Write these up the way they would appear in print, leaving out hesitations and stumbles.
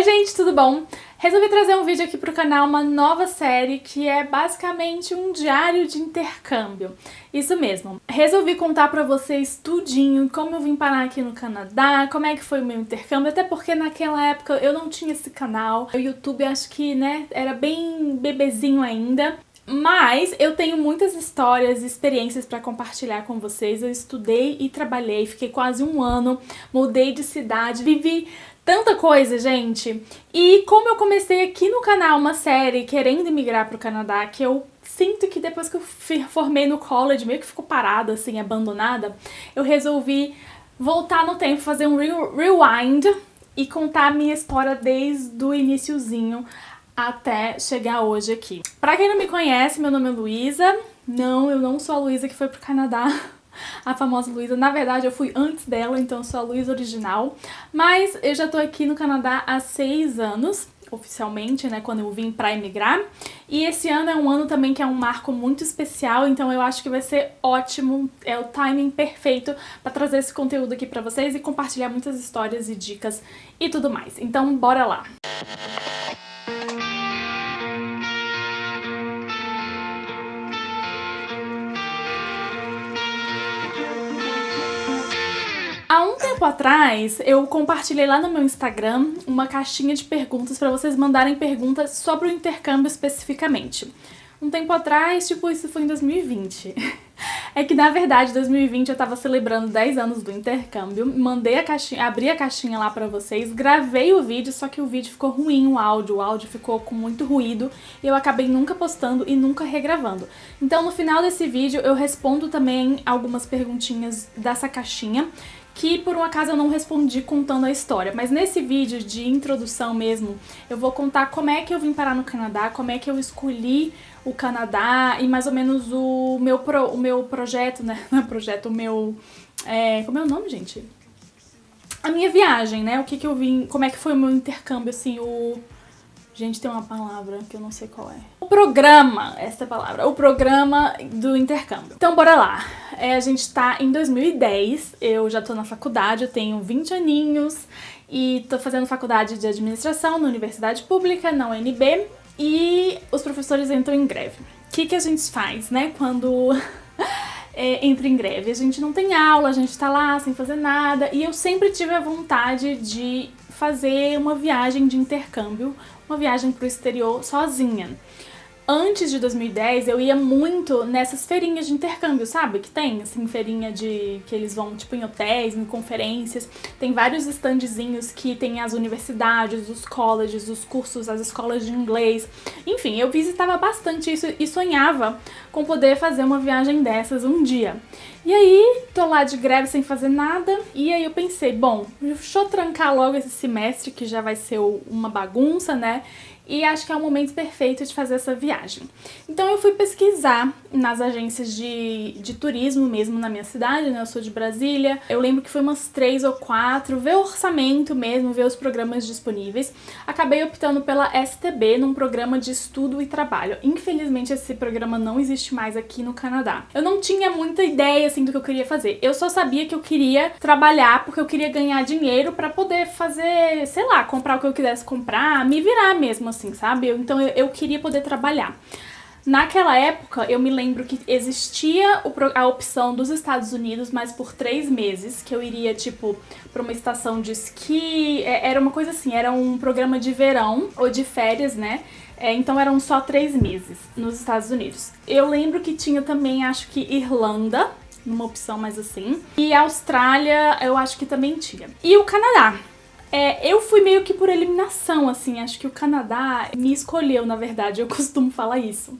Oi gente, tudo bom? Resolvi trazer um vídeo aqui pro canal, uma nova série que é basicamente um diário de intercâmbio. Isso mesmo. Resolvi contar pra vocês tudinho, como eu vim parar aqui no Canadá, como é que foi o meu intercâmbio, até porque naquela época eu não tinha esse canal. O YouTube acho que, né, era bem bebezinho ainda. Mas eu tenho muitas histórias e experiências para compartilhar com vocês. Eu estudei e trabalhei, fiquei quase um ano, mudei de cidade, vivi tanta coisa, gente. E como eu comecei aqui no canal uma série querendo emigrar para o Canadá, que eu sinto que depois que eu formei no college, meio que ficou parada, assim, abandonada, eu resolvi voltar no tempo, fazer um rewind e contar a minha história desde o iniciozinho até chegar hoje aqui. Pra quem não me conhece, meu nome é Luísa. Não, eu não sou a Luísa que foi pro Canadá, a famosa Luísa. Na verdade, eu fui antes dela, então eu sou a Luísa original. Mas eu já tô aqui no Canadá há 6 anos, oficialmente, né, quando eu vim pra emigrar. E esse ano é um ano também que é um marco muito especial, então eu acho que vai ser ótimo, é o timing perfeito pra trazer esse conteúdo aqui pra vocês e compartilhar muitas histórias e dicas e tudo mais. Então, bora lá! Há um tempo atrás, eu compartilhei lá no meu Instagram uma caixinha de perguntas para vocês mandarem perguntas sobre o intercâmbio especificamente. Um tempo atrás, tipo, isso foi em 2020. É que, na verdade, em 2020 eu tava celebrando 10 anos do intercâmbio, mandei a caixinha, abri a caixinha lá pra vocês, gravei o vídeo, só que o vídeo ficou ruim, o áudio ficou com muito ruído, e eu acabei nunca postando e nunca regravando. Então, no final desse vídeo, eu respondo também algumas perguntinhas dessa caixinha, que por um acaso eu não respondi contando a história, mas nesse vídeo de introdução mesmo, eu vou contar como é que eu vim parar no Canadá, como é que eu escolhi o Canadá e mais ou menos o meu projeto, né, não é projeto, o meu, como é o nome, gente? A minha viagem, né, o que eu vim, como é que foi o meu intercâmbio, assim, Gente, tem uma palavra que eu não sei qual é. O programa, essa é a palavra, o programa do intercâmbio. Então, bora lá. A gente tá em 2010, eu já tô na faculdade, eu tenho 20 aninhos e tô fazendo faculdade de administração na universidade pública, na UNB, e os professores entram em greve. O que a gente faz, né, quando entra em greve? A gente não tem aula, a gente tá lá sem fazer nada, e eu sempre tive a vontade de fazer uma viagem de intercâmbio, uma viagem pro exterior sozinha. Antes de 2010, eu ia muito nessas feirinhas de intercâmbio, sabe? Que tem, assim, feirinha que eles vão, tipo, em hotéis, em conferências. Tem vários standzinhos que tem as universidades, os colleges, os cursos, as escolas de inglês. Enfim, eu visitava bastante isso e sonhava com poder fazer uma viagem dessas um dia. E aí, tô lá de greve sem fazer nada, e aí eu pensei, bom, deixa eu trancar logo esse semestre, que já vai ser uma bagunça, né? E acho que é o momento perfeito de fazer essa viagem. Então eu fui pesquisar nas agências de turismo mesmo na minha cidade, né? Eu sou de Brasília. Eu lembro que foi umas 3 ou 4, ver o orçamento mesmo, ver os programas disponíveis. Acabei optando pela STB, num programa de estudo e trabalho. Infelizmente esse programa não existe mais aqui no Canadá. Eu não tinha muita ideia assim do que eu queria fazer. Eu só sabia que eu queria trabalhar porque eu queria ganhar dinheiro pra poder fazer, sei lá, comprar o que eu quisesse comprar, me virar mesmo assim, sabe? Então eu queria poder trabalhar. Naquela época, eu me lembro que existia a opção dos Estados Unidos, mas por 3 meses, que eu iria, tipo, pra uma estação de esqui, era uma coisa assim, era um programa de verão, ou de férias, né? Então eram só 3 meses nos Estados Unidos. Eu lembro que tinha também, acho que Irlanda, numa opção mais assim, e Austrália, eu acho que também tinha. E o Canadá. Eu fui meio que por eliminação, assim, acho que o Canadá me escolheu, na verdade, eu costumo falar isso.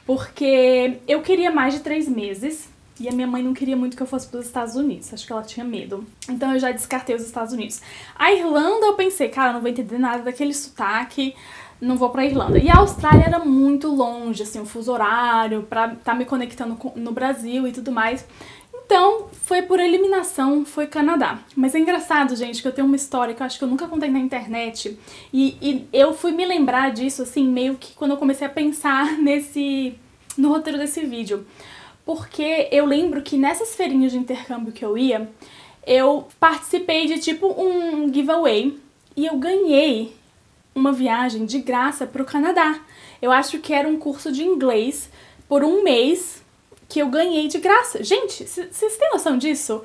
Porque eu queria mais de 3 meses e a minha mãe não queria muito que eu fosse para os Estados Unidos, acho que ela tinha medo. Então eu já descartei os Estados Unidos. A Irlanda eu pensei, cara, não vou entender nada daquele sotaque, não vou pra Irlanda. E a Austrália era muito longe, assim, o fuso horário, pra tá me conectando no Brasil e tudo mais. Então, foi por eliminação, foi Canadá. Mas é engraçado, gente, que eu tenho uma história que eu acho que eu nunca contei na internet. E eu fui me lembrar disso, assim, meio que quando eu comecei a pensar no roteiro desse vídeo. Porque eu lembro que nessas feirinhas de intercâmbio que eu ia, eu participei de tipo um giveaway. E eu ganhei uma viagem de graça pro Canadá. Eu acho que era um curso de inglês por um mês que eu ganhei de graça. Gente, vocês têm noção disso?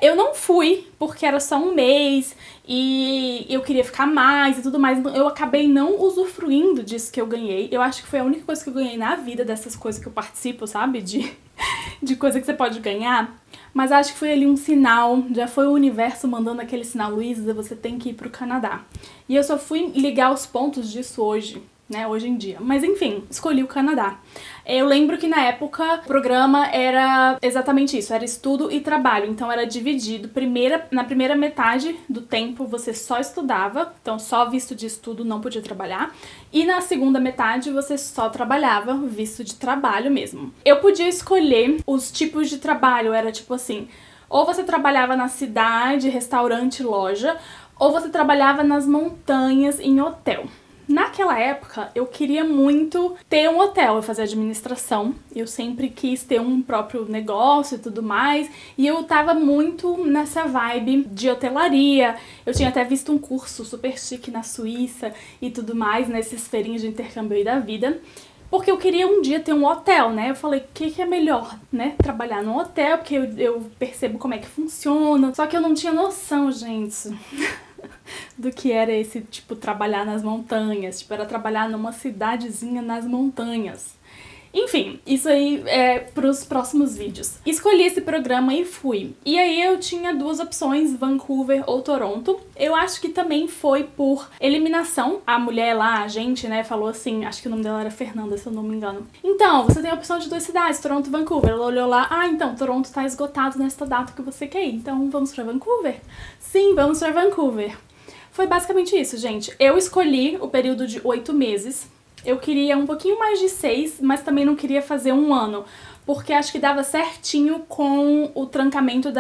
Eu não fui porque era só um mês e eu queria ficar mais e tudo mais. Eu acabei não usufruindo disso que eu ganhei. Eu acho que foi a única coisa que eu ganhei na vida dessas coisas que eu participo, sabe? De coisa que você pode ganhar. Mas acho que foi ali um sinal, já foi o universo mandando aquele sinal, Luísa, você tem que ir pro Canadá. E eu só fui ligar os pontos disso hoje, né, hoje em dia. Mas enfim, escolhi o Canadá. Eu lembro que na época o programa era exatamente isso, era estudo e trabalho. Então era dividido, na primeira metade do tempo você só estudava, então só visto de estudo, não podia trabalhar. E na segunda metade você só trabalhava, visto de trabalho mesmo. Eu podia escolher os tipos de trabalho, era tipo assim, ou você trabalhava na cidade, restaurante, loja, ou você trabalhava nas montanhas em hotel. Naquela época, eu queria muito ter um hotel, eu fazia administração, eu sempre quis ter um próprio negócio e tudo mais, e eu tava muito nessa vibe de hotelaria. Eu tinha até visto um curso super chique na Suíça e tudo mais, nesses feirinhos de intercâmbio aí da vida, porque eu queria um dia ter um hotel, né? Eu falei, o que é melhor, né? Trabalhar num hotel, porque eu percebo como é que funciona, só que eu não tinha noção, gente. Do que era esse, tipo, trabalhar nas montanhas. Tipo, era trabalhar numa cidadezinha nas montanhas. Enfim, isso aí é pros próximos vídeos. Escolhi esse programa e fui. E aí eu tinha duas opções, Vancouver ou Toronto. Eu acho que também foi por eliminação. A mulher lá, a gente, né, falou assim, acho que o nome dela era Fernanda, se eu não me engano. Então, você tem a opção de 2 cidades, Toronto e Vancouver. Ela olhou lá, então, Toronto tá esgotado nesta data que você quer ir, então vamos pra Vancouver? Sim, vamos pra Vancouver. Foi basicamente isso, gente. Eu escolhi o período de 8 meses. Eu queria um pouquinho mais de 6, mas também não queria fazer um ano, porque acho que dava certinho com o trancamento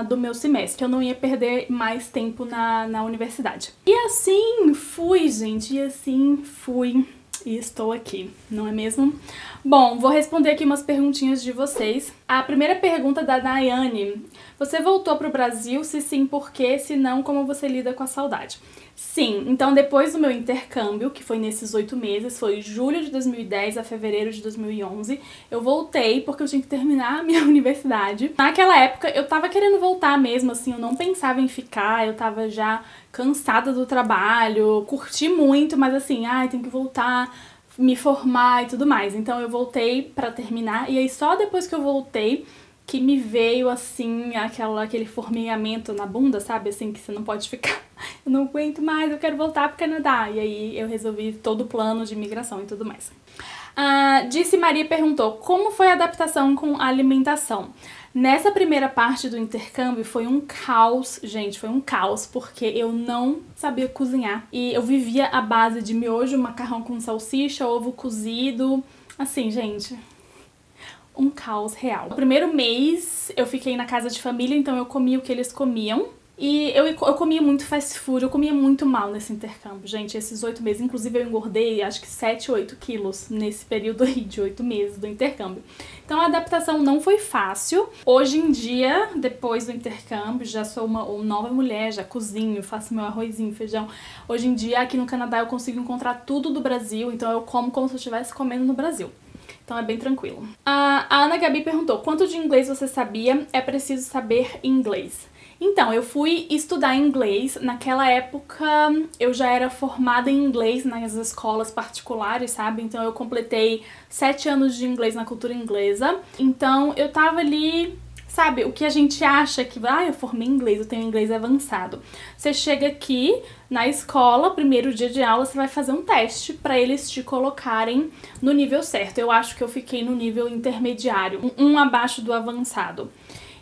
do meu semestre. Eu não ia perder mais tempo na universidade. E assim fui, gente, e assim fui. E estou aqui, não é mesmo? Bom, vou responder aqui umas perguntinhas de vocês. A primeira pergunta da Daiane. Você voltou para o Brasil? Se sim, por quê? Se não, como você lida com a saudade? Sim, então depois do meu intercâmbio, que foi nesses 8 meses, foi julho de 2010 a fevereiro de 2011, eu voltei porque eu tinha que terminar a minha universidade. Naquela época eu tava querendo voltar mesmo, assim, eu não pensava em ficar, eu tava já cansada do trabalho, curti muito, mas assim, tem que voltar, me formar e tudo mais. Então eu voltei pra terminar, e aí só depois que eu voltei que me veio, assim, aquele formigamento na bunda, sabe? Assim, que você não pode ficar. Eu não aguento mais, eu quero voltar pro Canadá. E aí eu resolvi todo o plano de imigração e tudo mais. Disse Maria perguntou, como foi a adaptação com a alimentação? Nessa primeira parte do intercâmbio foi um caos, gente, foi um caos, porque eu não sabia cozinhar. E eu vivia à base de miojo, macarrão com salsicha, ovo cozido, assim, gente, um caos real. No primeiro mês eu fiquei na casa de família, então eu comia o que eles comiam. E eu comia muito fast food, eu comia muito mal nesse intercâmbio, gente, esses 8 meses. Inclusive eu engordei acho que 7, 8 quilos nesse período aí de 8 meses do intercâmbio. Então a adaptação não foi fácil. Hoje em dia, depois do intercâmbio, já sou uma nova mulher, já cozinho, faço meu arrozinho, feijão. Hoje em dia aqui no Canadá eu consigo encontrar tudo do Brasil, então eu como se eu estivesse comendo no Brasil. Então é bem tranquilo. A Ana Gabi perguntou, quanto de inglês você sabia? É preciso saber inglês. Então, eu fui estudar inglês. Naquela época, eu já era formada em inglês nas escolas particulares, sabe? Então, eu completei 7 anos de inglês na cultura inglesa. Então, eu tava ali, sabe? O que a gente acha que, eu formei inglês, eu tenho inglês avançado. Você chega aqui na escola, primeiro dia de aula, você vai fazer um teste pra eles te colocarem no nível certo. Eu acho que eu fiquei no nível intermediário, um abaixo do avançado.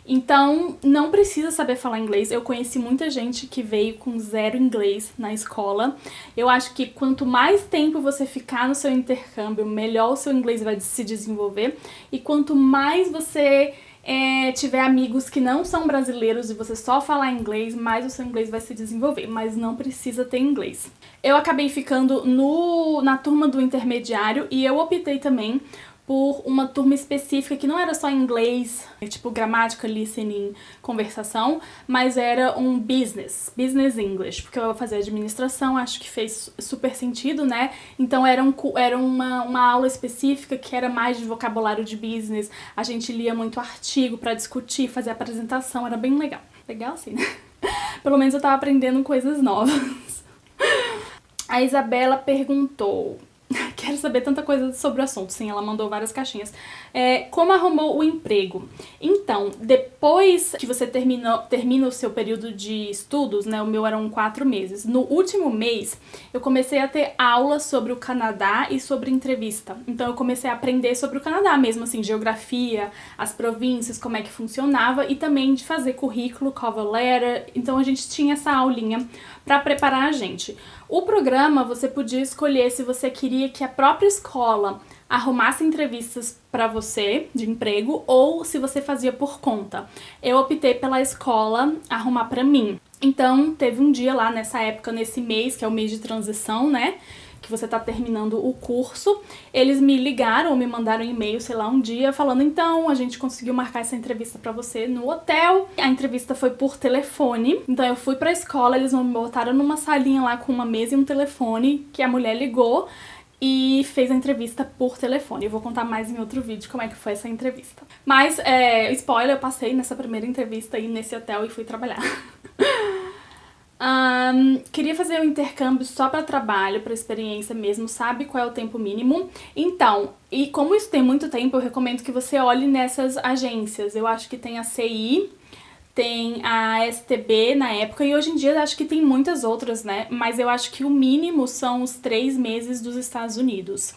Então, não precisa saber falar inglês. Eu conheci muita gente que veio com 0 inglês na escola. Eu acho que quanto mais tempo você ficar no seu intercâmbio, melhor o seu inglês vai se desenvolver. E quanto mais você tiver amigos que não são brasileiros e você só falar inglês, mais o seu inglês vai se desenvolver. Mas não precisa ter inglês. Eu acabei ficando na turma do intermediário e eu optei também por uma turma específica que não era só inglês, tipo gramática, listening, conversação, mas era um business English, porque eu fazia administração, acho que fez super sentido, né? Então era uma aula específica que era mais de vocabulário de business, a gente lia muito artigo pra discutir, fazer apresentação, era bem legal. Legal sim, né? Pelo menos eu tava aprendendo coisas novas. A Isabela perguntou... Quero saber tanta coisa sobre o assunto. Sim, ela mandou várias caixinhas. Como arrumou o emprego? Então, depois que você termina o seu período de estudos, né? O meu eram 4 meses. No último mês, eu comecei a ter aula sobre o Canadá e sobre entrevista. Então, eu comecei a aprender sobre o Canadá mesmo, assim, geografia, as províncias, como é que funcionava e também de fazer currículo, cover letter. Então, a gente tinha essa aulinha para preparar a gente. O programa, você podia escolher se você queria que a própria escola arrumasse entrevistas para você de emprego ou se você fazia por conta. Eu optei pela escola arrumar para mim. Então, teve um dia lá nessa época, nesse mês, que é o mês de transição, né? Que você tá terminando o curso, eles me ligaram, me mandaram um e-mail, sei lá, um dia, falando, então, a gente conseguiu marcar essa entrevista pra você no hotel. A entrevista foi por telefone, então eu fui pra escola, eles me botaram numa salinha lá com uma mesa e um telefone, que a mulher ligou e fez a entrevista por telefone. Eu vou contar mais em outro vídeo como é que foi essa entrevista. Mas, spoiler, eu passei nessa primeira entrevista aí nesse hotel e fui trabalhar. Queria fazer um intercâmbio só para trabalho, para experiência mesmo, sabe qual é o tempo mínimo? Então, e como isso tem muito tempo, eu recomendo que você olhe nessas agências. Eu acho que tem a CI, tem a STB na época, e hoje em dia acho que tem muitas outras, né? Mas eu acho que o mínimo são os 3 meses dos Estados Unidos.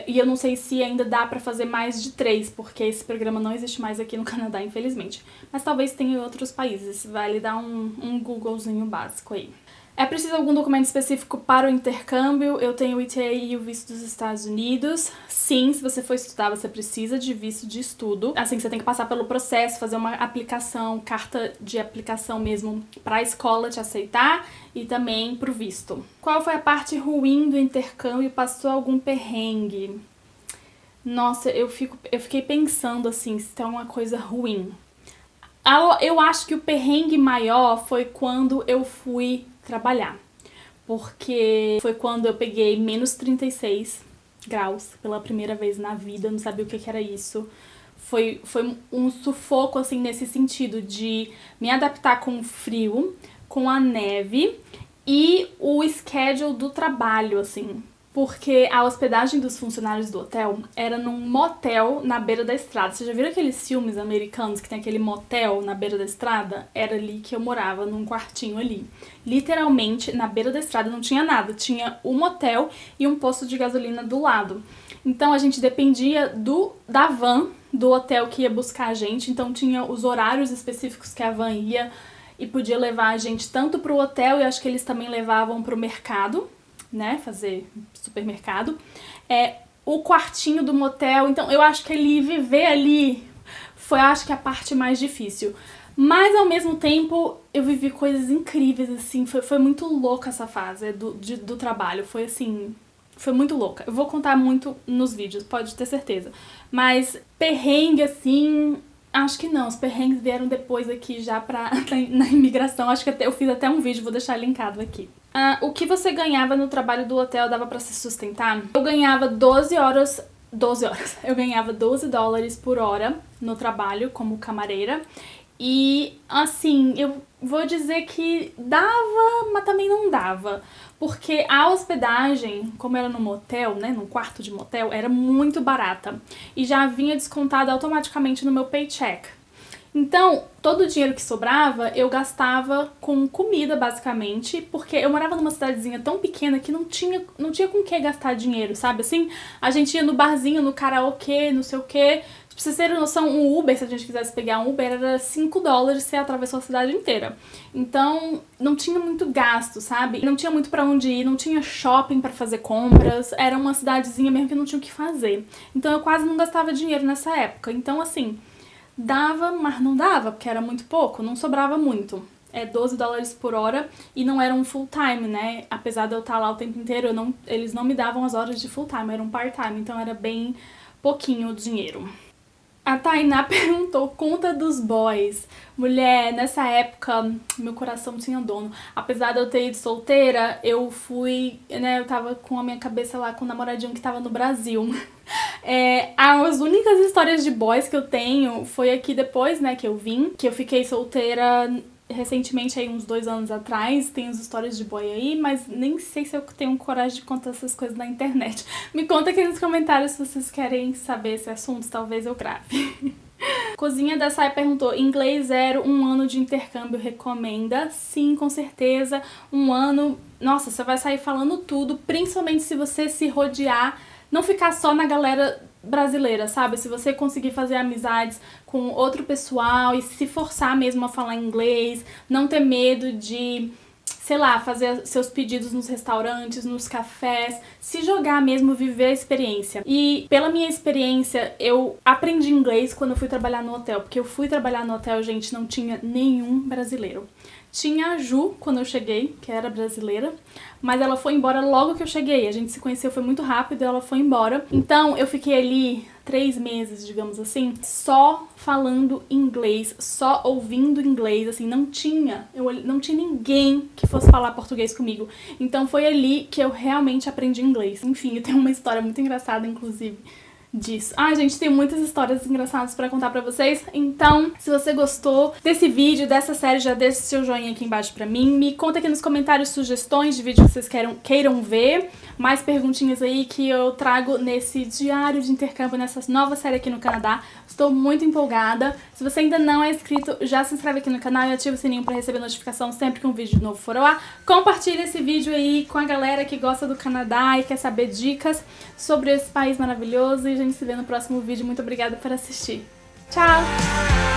E eu não sei se ainda dá pra fazer mais de 3, porque esse programa não existe mais aqui no Canadá, infelizmente. Mas talvez tenha em outros países, vale dar um Googlezinho básico aí. É preciso algum documento específico para o intercâmbio? Eu tenho o ETA e o visto dos Estados Unidos. Sim, se você for estudar, você precisa de visto de estudo. Assim, você tem que passar pelo processo, fazer uma aplicação, carta de aplicação mesmo para a escola te aceitar e também pro visto. Qual foi a parte ruim do intercâmbio? Passou algum perrengue? Nossa, eu fiquei pensando assim, se tem uma coisa ruim. Eu acho que o perrengue maior foi quando eu fui trabalhar, porque foi quando eu peguei menos 36 graus pela primeira vez na vida, eu não sabia o que era isso. Foi um sufoco, assim, nesse sentido de me adaptar com o frio, com a neve e o schedule do trabalho, assim. Porque a hospedagem dos funcionários do hotel era num motel na beira da estrada. Vocês já viram aqueles filmes americanos que tem aquele motel na beira da estrada? Era ali que eu morava, num quartinho ali. Literalmente, na beira da estrada não tinha nada. Tinha um motel e um posto de gasolina do lado. Então a gente dependia da van do hotel que ia buscar a gente. Então tinha os horários específicos que a van ia e podia levar a gente tanto pro hotel, e acho que eles também levavam pro mercado, né, fazer supermercado, o quartinho do motel. Então eu acho que viver ali foi, acho que, a parte mais difícil. Mas ao mesmo tempo eu vivi coisas incríveis, assim, foi muito louca essa fase do trabalho, foi assim, foi muito louca. Eu vou contar muito nos vídeos, pode ter certeza. Mas perrengue, assim, acho que não, os perrengues vieram depois aqui já na imigração, acho que eu fiz até um vídeo, vou deixar linkado aqui. O que você ganhava no trabalho do hotel dava pra se sustentar? Eu ganhava 12 horas, eu ganhava $12 por hora no trabalho como camareira. E, assim, eu vou dizer que dava, mas também não dava. Porque a hospedagem, como era no motel, né, num quarto de motel, era muito barata. E já vinha descontada automaticamente no meu paycheck. Então, todo o dinheiro que sobrava, eu gastava com comida, basicamente, porque eu morava numa cidadezinha tão pequena que não tinha com o que gastar dinheiro, sabe? Assim, a gente ia no barzinho, no karaokê, não sei o quê. Pra vocês terem noção, um Uber, se a gente quisesse pegar um Uber, era $5 se atravessou a cidade inteira. Então, não tinha muito gasto, sabe? Não tinha muito pra onde ir, não tinha shopping pra fazer compras, era uma cidadezinha mesmo que não tinha o que fazer. Então, eu quase não gastava dinheiro nessa época. Então, assim, dava, mas não dava, porque era muito pouco, não sobrava muito. $12 por hora e não era um full time, né? Apesar de eu estar lá o tempo inteiro, eles não me davam as horas de full time, era um part time, então era bem pouquinho dinheiro. A Tainá perguntou, conta dos boys. Mulher, nessa época, meu coração tinha dono. Apesar de eu ter ido solteira, eu fui, né, eu tava com a minha cabeça lá com o namoradinho que tava no Brasil. As únicas histórias de boys que eu tenho foi aqui depois, né, que eu vim, que eu fiquei solteira recentemente, aí uns 2 anos atrás. Tem as histórias de boy aí, mas nem sei se eu tenho coragem de contar essas coisas na internet. Me conta aqui nos comentários se vocês querem saber esse assunto, talvez eu grave. Cozinha da Sai perguntou, inglês 0, 1 ano de intercâmbio recomenda? Sim, com certeza. 1 ano, nossa, você vai sair falando tudo, principalmente se você se rodear, não ficar só na galera brasileira, sabe? Se você conseguir fazer amizades com outro pessoal e se forçar mesmo a falar inglês, não ter medo de, sei lá, fazer seus pedidos nos restaurantes, nos cafés, se jogar mesmo, viver a experiência. E pela minha experiência, eu aprendi inglês quando eu fui trabalhar no hotel, porque eu fui trabalhar no hotel, gente, não tinha nenhum brasileiro. Tinha a Ju, quando eu cheguei, que era brasileira, mas ela foi embora logo que eu cheguei. A gente se conheceu, foi muito rápido e ela foi embora. Então, eu fiquei ali 3 meses, digamos assim, só falando inglês, só ouvindo inglês, assim, não tinha ninguém que fosse falar português comigo. Então, foi ali que eu realmente aprendi inglês. Enfim, eu tenho uma história muito engraçada, inclusive, disso. Gente, tem muitas histórias engraçadas pra contar pra vocês. Então, se você gostou desse vídeo, dessa série, já deixa seu joinha aqui embaixo pra mim. Me conta aqui nos comentários sugestões de vídeo que vocês queiram ver. Mais perguntinhas aí que eu trago nesse diário de intercâmbio, nessa nova série aqui no Canadá. Estou muito empolgada. Se você ainda não é inscrito, já se inscreve aqui no canal e ativa o sininho pra receber notificação sempre que um vídeo novo for ao ar. Compartilha esse vídeo aí com a galera que gosta do Canadá e quer saber dicas sobre esse país maravilhoso. E a gente se vê no próximo vídeo. Muito obrigada por assistir. Tchau!